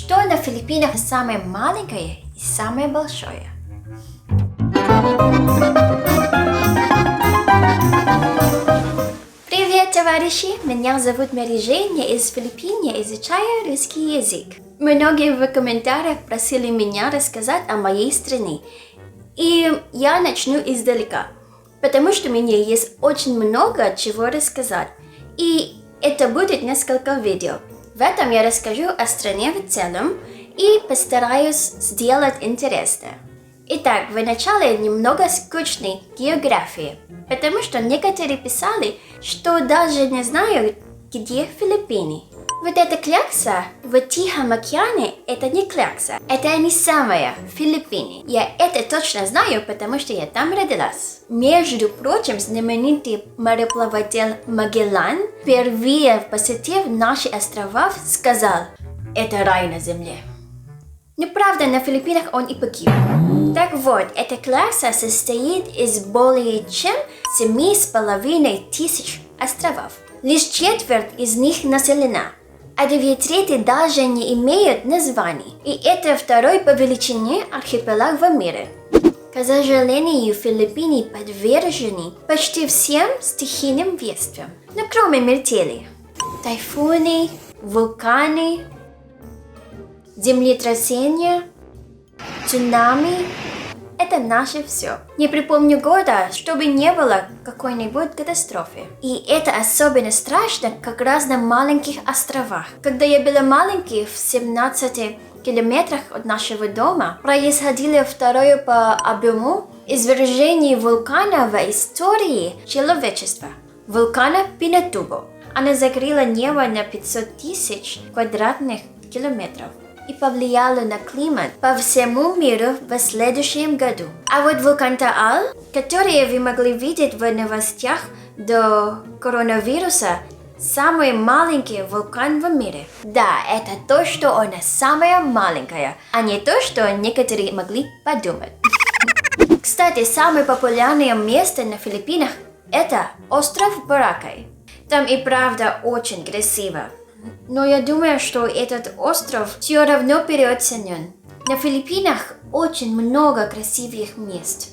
Что на Филиппинах самое маленькое и самое большое? Привет, товарищи! Меня зовут Мэри Жень, я из Филиппин, я изучаю русский язык. Многие в комментариях просили меня рассказать о моей стране. И я начну издалека, потому что у меня есть очень много чего рассказать. И это будет несколько видео. В этом я расскажу о стране в целом и постараюсь сделать интересно. Итак, в начале немного скучной географии, потому что некоторые писали, что даже не знают, где Филиппины. Вот эта клякса в Тихом океане – это не клякса, это не самая Филиппины. Я это точно знаю, потому что я там родилась. Между прочим, знаменитый мореплаватель Магеллан, впервые посетив наши острова, сказал: «Это рай на земле». Но правда, на Филиппинах он и погиб. Так вот, эта класса состоит из более чем 7500 островов. Лишь четверть из них населена, а 2/3 даже не имеют названий. И это второй по величине архипелаг в мире. К сожалению, Филиппины подвержены почти всем стихийным бедствиям, но кроме метели. Тайфуны, вулканы, землетрясения, цунами – это наше все. Не припомню года, чтобы не было какой-нибудь катастрофы. И это особенно страшно как раз на маленьких островах. Когда я была маленькой, в 17 километрах от нашего дома, происходило второе по объему извержение вулкана в истории человечества – вулкана Пинатубо. Она закрыла небо на 500 000 квадратных километров и повлияла на климат по всему миру в следующем году. А вот вулкан Таал, который вы могли видеть в новостях до коронавируса, самый маленький вулкан в мире. Да, это то, что он самая маленькая, а не то, что некоторые могли подумать. Кстати, самое популярное место на Филиппинах – это остров Боракай. Там и правда очень красиво. Но я думаю, что этот остров все равно переоценен. На Филиппинах очень много красивых мест.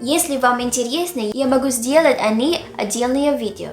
Если вам интересно, я могу сделать о них отдельное видео.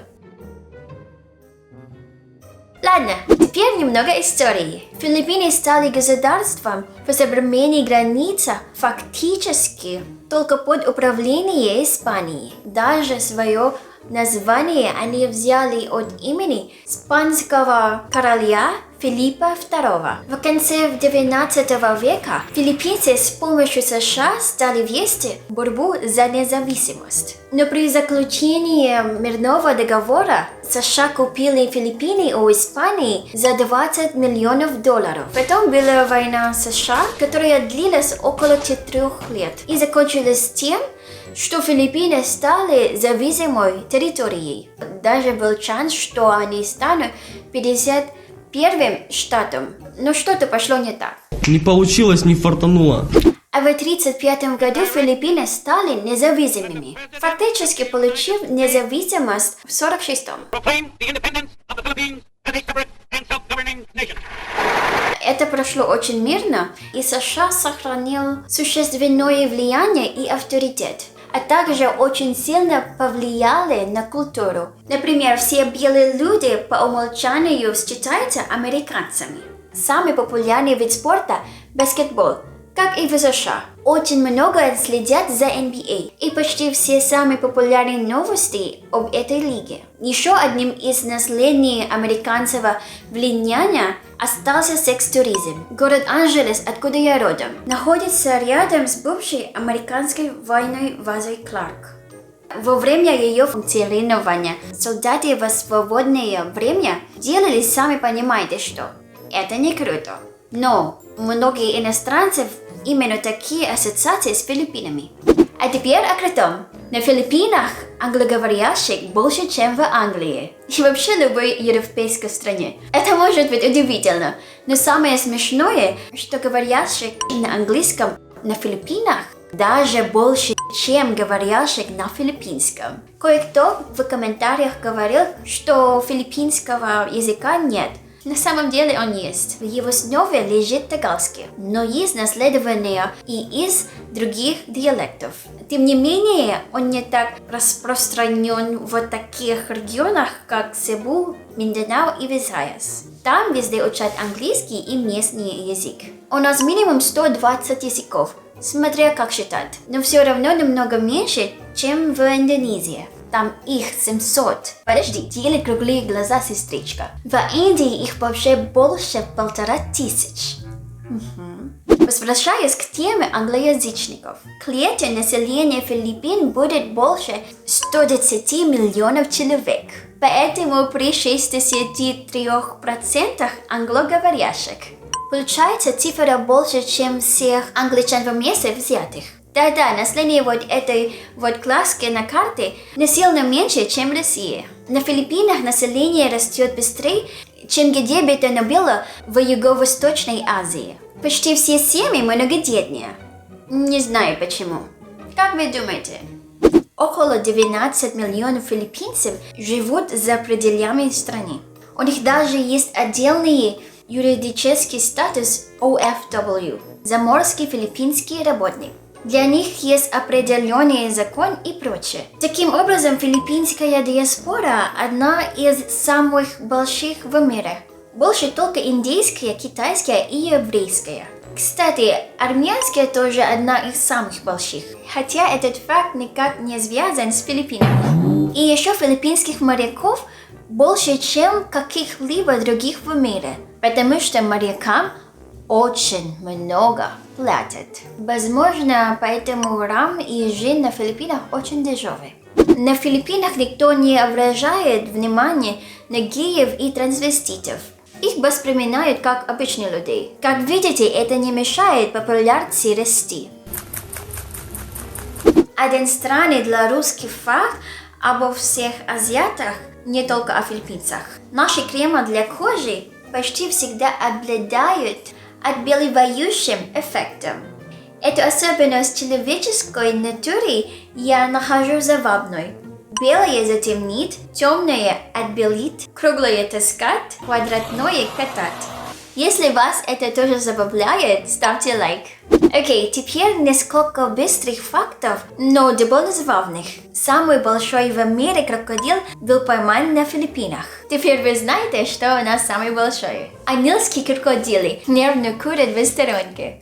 Ладно, теперь немного истории. Филиппины стали государством по современной границе фактически только под управлением Испании. Даже свое название они взяли от имени испанского короля Филиппа II. В конце XIX века филиппинцы с помощью США стали вести борьбу за независимость. Но при заключении мирного договора США купили Филиппины у Испании за $20 миллионов. Потом была война США, которая длилась около 4 лет и закончилась тем, что Филиппины стали зависимой территорией. Даже был шанс, что они станут 51-м штатом, но что-то пошло не так. Не получилось, не фартануло. А в 1935 году Филиппины стали независимыми, фактически получив независимость в 1946-м. Это прошло очень мирно, и США сохранил существенное влияние и авторитет, а также очень сильно повлияли на культуру. Например, все белые люди по умолчанию считаются американцами. Самый популярный вид спорта – баскетбол, как и в США. Очень много следят за NBA, и почти все самые популярные новости об этой лиге. Еще одним из наследий американского влияния остался секс-туризм. Город Анджелес, откуда я родом, находится рядом с бывшей американской военной базой Кларк. Во время ее функционирования солдаты в свободное время делали, сами понимаете что. Это не круто. Но многие иностранцы именно такие ассоциации с Филиппинами. А теперь о крутом. На Филиппинах англоговорящих больше, чем в Англии. И вообще любой европейской стране. Это может быть удивительно. Но самое смешное, что говорящих на английском на Филиппинах даже больше, чем говорящих на филиппинском. Кое-кто в комментариях говорил, что филиппинского языка нет. На самом деле он есть. В его основе лежит тагалский, но есть наследование и из других диалектов. Тем не менее, он не так распространен в таких регионах, как Себу, Минданао и Висаяс. Там везде учат английский и местный язык. У нас минимум 120 языков, смотря как считать, но все равно намного меньше, чем в Индонезии. Там их 700. Подожди, делай круглые глаза, сестричка. В Индии их вообще больше 1500. Возвращаясь к теме англоязычников, к лету население Филиппин будет больше 110 миллионов человек. Поэтому при 63% англоговорящих. Получается цифра больше, чем всех англичан вместе взятых. Да-да, население вот этой вот класски на карте не сильно меньше, чем в России. На Филиппинах население растет быстрее, чем где бы то ни было в Юго-Восточной Азии. Почти все семьи многодетные. Не знаю почему. Как вы думаете? Около 12 миллионов филиппинцев живут за пределами страны. У них даже есть отдельный юридический статус OFW – заморский филиппинский работник. Для них есть определенный закон и прочее. Таким образом, филиппинская диаспора – одна из самых больших в мире. Больше только индийская, китайская и еврейская. Кстати, армянская тоже одна из самых больших, хотя этот факт никак не связан с Филиппинами. И еще филиппинских моряков больше, чем каких-либо других в мире, потому что морякам очень много платят. Возможно, поэтому рам и жизнь на Филиппинах очень дешевая. На Филиппинах никто не обращает внимания на геев и трансвеститов. Их воспринимают как обычных людей. Как видите, это не мешает популярности расти. Один странный для русских факт обо всех азиатах, не только о филиппинцах. Наши кремы для кожи почти всегда обладают отбеливающим эффектом. Эту особенность человеческой натуры я нахожу забавной. Белое затемнит, темное отбелит, круглое таскать, квадратное катать. Если вас это тоже забавляет, ставьте лайк. Окей, теперь несколько быстрых фактов, но довольно забавных. Самый большой в мире крокодил был пойман на Филиппинах. Теперь вы знаете, что у нас самый большой. А нильские крокодилы нервно курят в сторонке.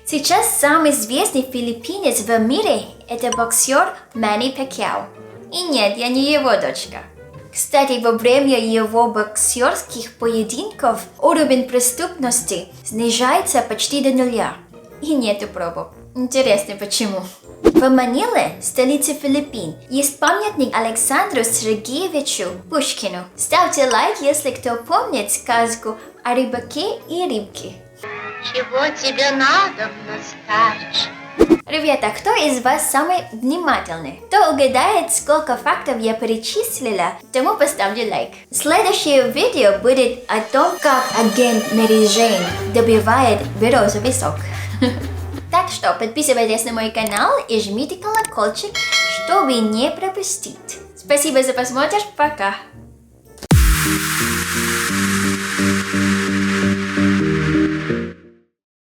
Сейчас самый известный филиппинец в мире – это боксер Мэнни Пакьяо. И нет, я не его дочка. Кстати, во время его боксерских поединков уровень преступности снижается почти до нуля. И нету пробок. Интересно, почему? В Маниле, столице Филиппин, есть памятник Александру Сергеевичу Пушкину. Ставьте лайк, если кто помнит сказку о рыбаке и рыбке. Чего тебе надо, старче? Ребята, кто из вас самый внимательный? Кто угадает, сколько фактов я перечислила, тому поставлю лайк. Следующее видео будет о том, как агент Мэри Джейн добивает березовый сок. Так что подписывайтесь на мой канал и жмите колокольчик, чтобы не пропустить. Спасибо за просмотр, пока!